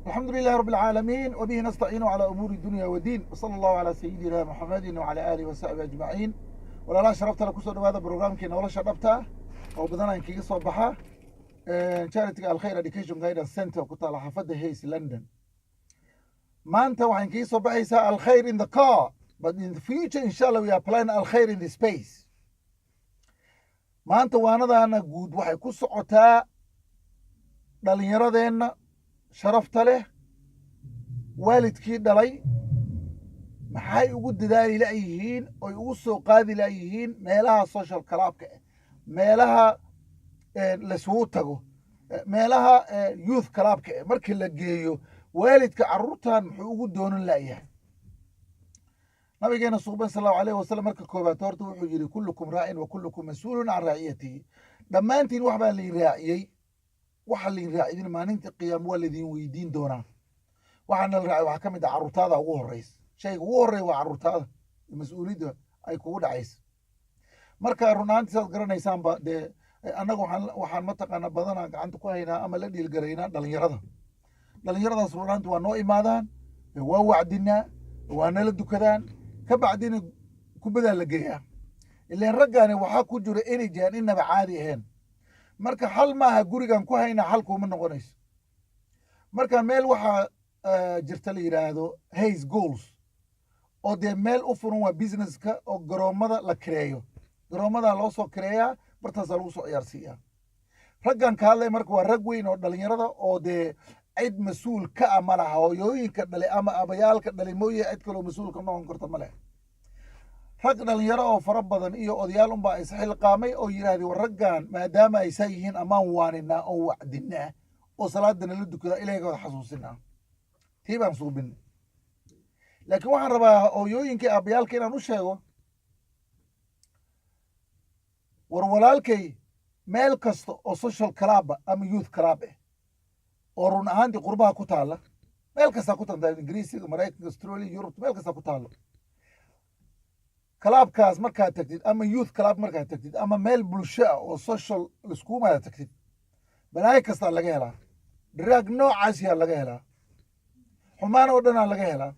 الحمد لله رب العالمين وبه نستعين على أمور الدنيا والدين وصلى الله على سيدنا محمد وعلى آله وصحبه أجمعين ولا شرفت لك كسر هذا البرنامج كنا ولا شرفتها أو بدنا إنك صباحا charity الخير education guidance center كنت على حافظة هيس لندن ما أنت وعن كي صباحي الخير in the car but in the future inshallah we are planning الخير in the space ما أنت وأنا ذا أنا جود وحي كسرتها dhalinyaradeenna sharafta leh waalidkii dhalay maxay ugu dadaali la'yihiin oy ugu soo qaadi la'yihiin meelaha social clubka meelaha laysugu tago meelaha youth clubka markii la geeyo waalidka carruurtan muxuu ugu doonan la'yahay nabigeena suuban sallallahu alayhi wasallam marka koobaad horta wuxuu yidhi kullukum raa'in wa kullukum mas'uulun can raaciyatihi dhammaantiin wax baa liin raaciyey waxa liin raacidin maalinta qiyaam waa ladiin weydiin doonaa waxaana la raacay waxaa ka mid ah carruurtaada ugu horreysa shayga ugu horreeya waa carruurtaada mas-uuliyadda ay kugu dhacaysa marka run ahaantii saad garanaysaanba dee annaga waxaan mataqaanaa badanaa gacanta ku haynaa ama la dhiilgaraynaa dhalinyaradaas run ahaantii waa noo imaadaan waa wacdinaa waa nala dukadaan ka bacdina kubadaa la geeyaa ileen raggaani waxaa ku jira energy aan inaba caadi ahayn marka hal maaha gurigan ku haynaa halkuuma noqonayso marka meel waxaa jirta la yidhaahdo hays goals oo dee meel u furan waa businesska oo garoommada la kireeyo garoommadaa loo soo kireeyaa bartaasaa lagu soo ciyaarsiiyaa raggan ka hadlay marka waa rag weyn oo dhalinyarada oo dee cid mas-uul ka ah ma laha hooyooyinka dhalay ama abayaalka dhalay mooye cid kaloo mas-uul ka noqon karta ma leh rag dhalinyaro oo fara badan iyo odayaal unbaa isxilqaamay oo yidhaahdeen war raggan maadaama ay saa yihiin ammaan waaninaa oo wacdinaa oo salaada nala dukadaa ilaahigooda xasuusinaa tii baan suubinay laakiin waxaan rabaa hooyooyinkii aabbayaalka inaan u sheego war walaalkay meel kasta oo social club ama youth club oo run ahaantii qurbaha ku taalla meel kastaa ku tanta ingiriisiga maraykanka australia yurub meel kastaa ku taallo clubkaas markaad tagtid ama youth club markaad tagtid ama meel bulsho ah oo social iskuumaada tagtid balaayo kastaa laga helaa drag noocaasiyaa laga helaa xumaan oo dhanaa laga helaa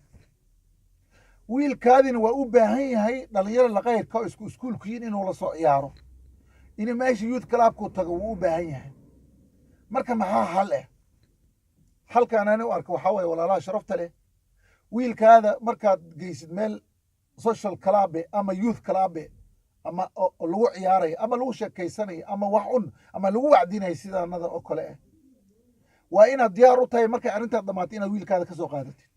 wiilkaadina waa u baahan yahay dhalinyaro laqayrka oo iskuulkiin inuu la soo ciyaaro inuu meesha youth clubku tago wuu u baahan yahay marka maxaa hal halkaan ani u arka waxaa waye walaalaha sharafta leh wiilkaada markaad geysid meel social club ama youth club ama lagu ciyaarayo ama lagu sheekaysanayo ama wax un ama lagu wacdinayo sidaanada oo kale waa inaad diyaar u tahay markay arrintaad dhammaatay inaad wiilkaada ka soo qaadatid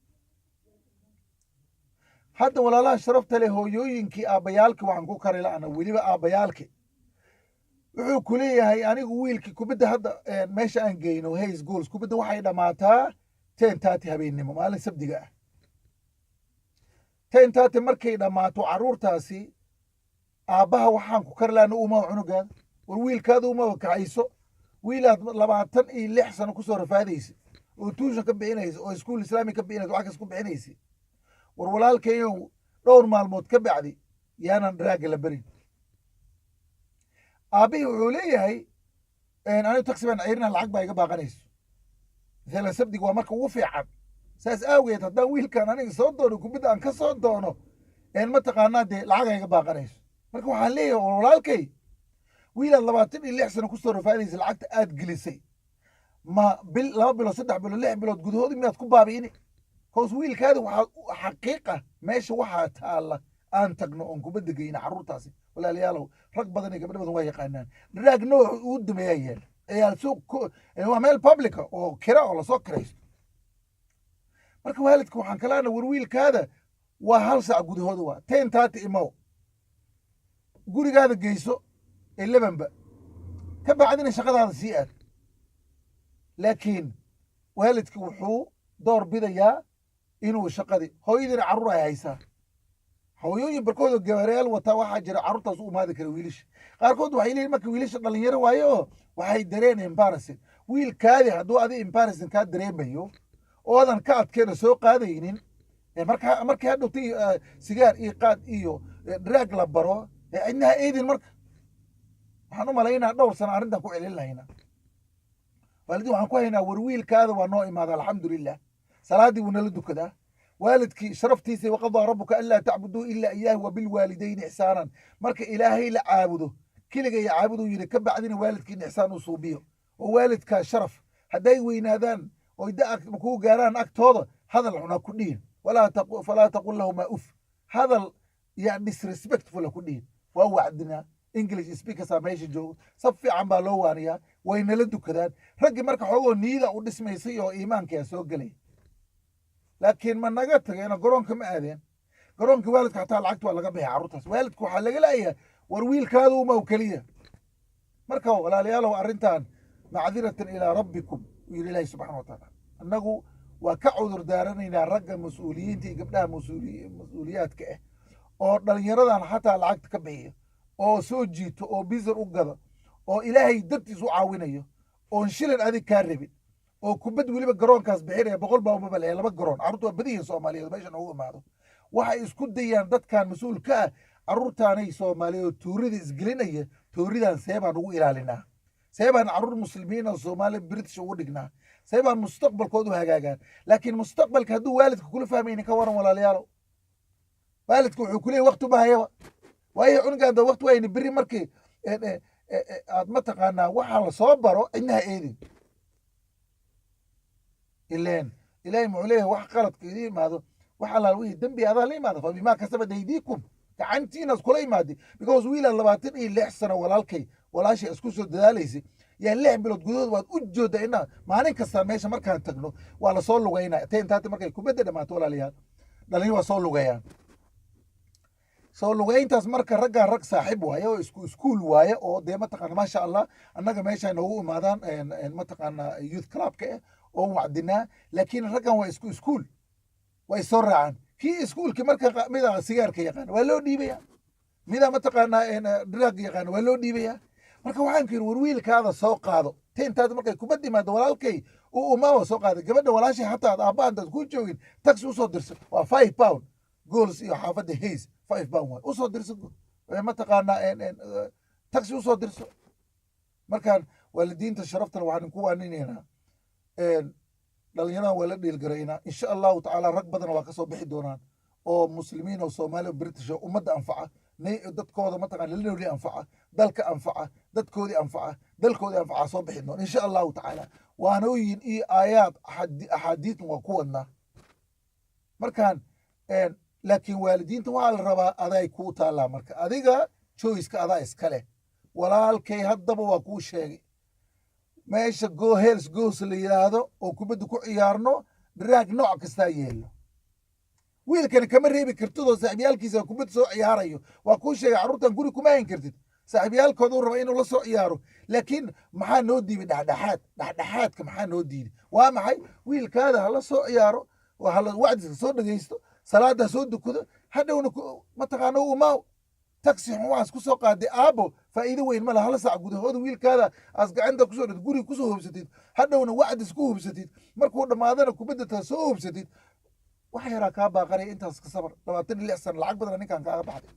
hadda walaalaha sharafta leh hooyooyinkii aabbayaalkii waxaan ku kari la'ana weliba aabbayaalkii wuxuu ku leeyahay anigu wiilkii kubadda hadda meesha aan geyno hays goals kubadda waxay dhammaataa 10:30 habeennimo maalin sabdiga ah 10:30 markay dhammaato carruurtaasi aabbaha waxaan ku kari la'ana uma cunugaada war wiilkaada uma kacayso wiilaad 26 sano ku soo rafaadaysa oo tuushan ka bixinaysa oo iskuul islaami ka bixinaysa wax kas ku bixinaysa war walaalkayow dhowr maalmood ka bacdi yaanan draaga la barin aabbihii wuxuu leeyahay anigu taksi baan ceyrina lacag baa iga baaqanayso maalan sabdiga waa marka ugu fiican saas aageed haddaan wiilkan aniga soo doono kubadda aan ka soo doono mataqaanaa dee lacagaa iga baaqanayso marka waxaan leeyahay walaalkay wiilaad 26 sano ku soo rafaadaysa lacagta aad gelisay ma bil 2 bilood 3 bilood 6 bilood gudahoodii miyaad ku baabi'ini hoos wiilkaada waxaa xaqiiqa meesha waxaa taalla aan tagno oon kubadda geyna carruurtaasi walaalayaalow rag badan iyo gabdho badan waa yaqaanaan dharaag nooc uu dameeyaa yaal ayaa suuq waa meel publica oo kira oo lasoo kiraysto marka waalidka waxaan kalaana war wiilkaada waa 1 saac gudahooda waa 10:30 imow gurigaada geyso 11ba ka bacdina shaqadaada sii aad laakiin waalidka wuxuu door bidayaa inuu shaqadii hooyadiina carruur ay haysaa hooyooyin barkooda gabareyaal wataa waxaa jira carruurtaas u imaadi kara wiilasha qaarkood waxay leeyihin marka wiilasha dhalinyaro waaye oo waxay dareen embarrassing wiilkaadi hadduu adi embarrassing kaa dareemayo oodan ka adkeena soo qaadaynin markii hadhowtay sigaar iyo qaad iyo drag la baro cidnaha eedin marka waxaan u malaynaa dhowr sano arrintan ku celin lahayna waalidii waxaan ku haynaa warwiilkaada waa noo imaada alxamdulilah salaadii wuu nala dukadaa waalidkii sharaftiisa waqadaa rabbuka anlaa tacbuduu ilaa iyaahu wabilwaalidayni ixsaanan marka ilaahay la caabudo keligay caabuduu yidhi ka bacdina waalidkiin ixsaan u suubiyo oo waalidkaa sharaf hadday weynaadaan oy da kuu gaaraan agtooda hadal xun ha ku dhihin falaa taqul lahumaa uf hadal yani disrespectful ha ku dhihin waa wacdinaa english speakersaa meesha joogo sab fiican baa loo waaniyaa way nala dukadaan raggii marka xoogoo niyada u dhismaysay oo iimaankaa soo gelay laakiin ma naga tageena garoonka ma aadeen garoonka waalidka xataa lacagta waa laga bixi carruurtaas waalidka waxaa laga leeyahay war wiilkaada umaw keliya marka walaalayaalow arrintan macdiratan ilaa rabbikum uu yidhi ilaahi subxana wa tacaala annagu waa ka cudur daaranaynaa ragga mas-uuliyiinta iyo gabdhaha mas-uuliyaadka ah oo dhallinyaradan xataa lacagta ka bixiyo oo soo jiito oo bizar u gado oo ilaahay dartiis u caawinayo oon shilin adig kaa rabin oo kubad weliba garoonkaas bixinaya boqol baa umabal ee 2 garoon carruurta waa badiyihin soomaaliyeed meeshan ugu imaado waxay isku dayaan dadkan mas-uulka ah carruurtaanay soomaaliyeed tuurida isgelinaya tuuridan see baan ugu ilaalinaa see baan carruur muslimiin oo soomaali british ugu dhignaa see baan mustaqbalkood u hagaagaan laakiin mustaqbalka hadduu waalidka kula fahmaynin ka waran walaalayaalow waalidka wuxuu kuleeyay waqti uma hayaba waayo cunugaada waqti wayni beri markii aad mataqaanaa waxaa la soo baro cidnaha eedin ileen ilaahay muxuu leeyahay wax qaladka idin imaado wax allaal wixii dembi adaa la imaada fa bimaa kasabad aydiikum gacantiinaas kula imaadi because wiilaan 26 sano walaalkay walaashay isku soo dadaalaysay yaa 6 bilood gudahood waad u jooddaa inaa maalin kasta meesha markaan tagno waa la soo lugaynaa intaati markay kubadda dhammaato walaalayaal dhallinyaro waa soo lugayaan soo lugayntaas marka raggaa rag saaxiib waaye oo iskuul waaye oo dee mataqaana maasha allah annaga meesha noogu imaadaan mataqaana youth clubka ah oo wacdinaa laakiin raggan waa iskuul way soo raacaan kii iskuulki marka mida sigaarka yaqaan waa loo dhiibaya mida mataqaanaa drug yaqaan waa loo dhiibaya marka waxaan ku yidhi war wiilkaada soo qaado intaad markay kubadda imaado walaalkay uu umaaba soo qaaday gabadha walaashay hataa aabbaha intaad ku joogin taxi usoo dirso waa 5 pound goals iyo xaafadda hays 5 pound waay usoo dirso mataqaanaa taxi usoo dirso markaan waalidiinta sharaftana waxaan ku waaninaynaa dhalinyaradan waa la dhiilgaraynaa insha allahu tacaala rag badan waa kasoo bixi doonaan oo muslimiin oo soomaali oo british oo ummadda anfaca dadkooda mataqana lanooli anfaca dalka anfaca dadkoodii anfaca dalkoodii anfaca soo bixi doon insha allahu tacaala waanooyin iyo aayaad axaadiidna waa ku wadnaa markaan laakiin waalidiinta waxaa la rabaa aday kuu taallaa marka adiga choiceka adaa iska leh walaalkay haddaba waa kuu sheegay meesha go hels goos la yidhaahdo oo kubadda ku ciyaarno dharaag nooc kastaa yeelo wiilkani kama reebi kartidoo saaxiibyaalkiisa kubadda soo ciyaarayo waa kuu sheegay carruurtan guri kuma hayn kartid saaxiibyaalkooduu raba inuu la soo ciyaaro laakiin maxaa noo diiday dhexdhexaadka maxaa noo diiday waa maxay wiilkaada hala soo ciyaaro hala wacdiska soo dhegaysto salaada soo dukado hadhowna mataqaana umaaw taxi xun waxaas ku soo qaaday aabo faa'iido weyn ma laha hala saac gudahooda wiilkaada aas gacanta kusoo dhid guriga kusoo hubsatid hadhowna wacdis ku hubsatid markuu dhammaadana kubadda taa soo hubsatid wax yaraa kaa baaqanaya intaas ka sabar 26 sano lacag badan ninkaan kaaga baxday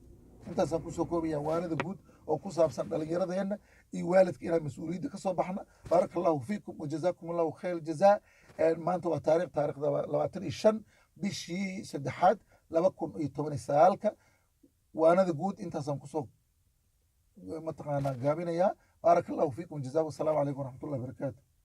intaasaan kusoo koobaya waanada guud oo ku saabsan dhallinyaradeenna iyo waalidka inaan mas-uuliyadda ka soo baxna baaraka allahu fiikum wajazaakum allahu khayr jazaa maanta waa taariikhda 25 bishii 3 2019 waanada guud intaasaan kusoo mataqaanaa gaabinayaa baaraka allahu fiikum jazaa wassalaamu calaykum waraxmatullahi wabarakaatu